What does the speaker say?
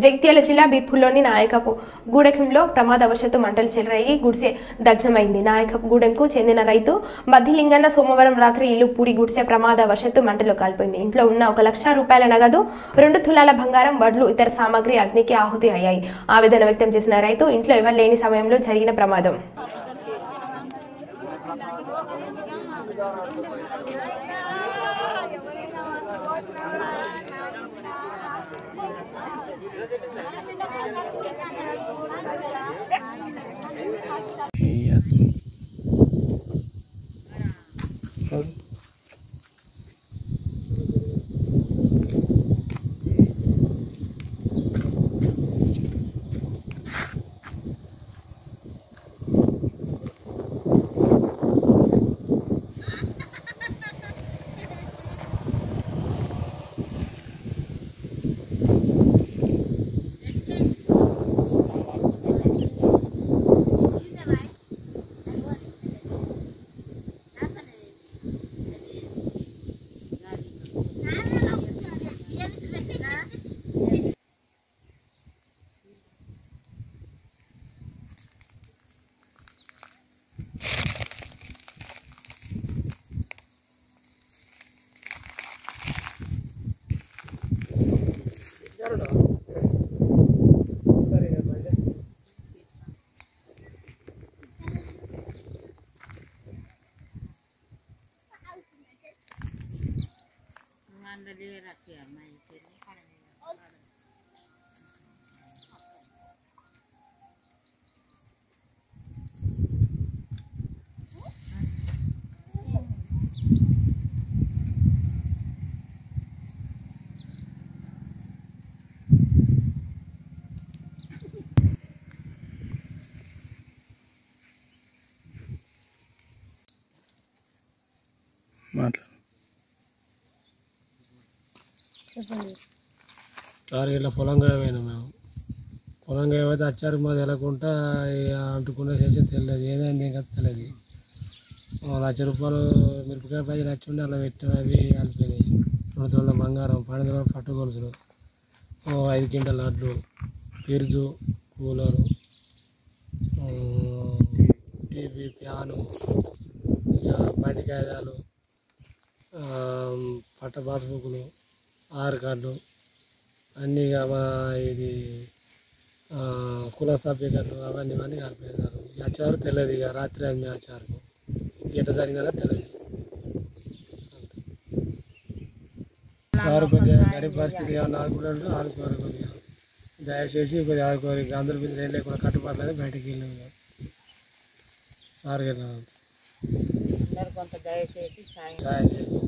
జగిత్యాల జిల్లా బీర్పూర్లోని నాయకపు గూడెంలో ప్రమాదవశాత్తు మంటలు చెలరేగి గుడిసె దగ్ధమైంది. నాయకపు గూడెంకు చెందిన రైతు మద్దిలింగన్న సోమవారం రాత్రి ఇల్లు పూరి గుడిసె ప్రమాదవశాత్తు మంటలు కాల్పోయింది. ఇంట్లో ఉన్న 1 లక్ష రూపాయల నగదు, 2 తులాల బంగారం, వడ్లు, ఇతర సామాగ్రి అగ్నికి ఆహుతి అయ్యాయి. ఆవేదన వ్యక్తం చేసిన రైతు ఇంట్లో ఎవరు లేని సమయంలో జరిగిన ప్రమాదం. ఇట్లా పొలంగా పోయినా మేము పొలంగా అయితే వచ్చారు మాది వెళ్ళకుండా అంటుకునే చేసి తెలియదు ఏదైంది ఇంకా తెలియదు. 1 లక్ష రూపాయలు మిరపకాయ పైసలు వచ్చి ఉండి అలా పెట్టి అవి కలిపినాయి. 2 తులాల బంగారం, 12 తులాల పట్టు గొలుసులు, 5 క్వింటాల లడ్లు, ఫ్రిడ్జు, కూలరు, టీవీ, ఫ్యాను, ఇక బండి కాగితాలు, పట్ట పాస్బుక్లు, ఆధార్ కార్డు అన్నీ ఇది కుల సభ్యకర్లు అవన్నీ కలిపేశారు. వచ్చారు తెలియదు. ఇక రాత్రి అది మేము వచ్చారు ఎట్లా జరిగిందో తెలియదు. సార్ కొద్దిగా గరీబ్ పరిస్థితి ఏమన్నా ఆదుకోరు కొద్దిగా దయచేసి కొద్దిగా ఆదుకోరు. అందరి మీద ఏం లేకుండా కట్టుబాట్లేదు బయటకు వెళ్ళాము. సార్ కొంత దయచేసి సాయం చేయండి.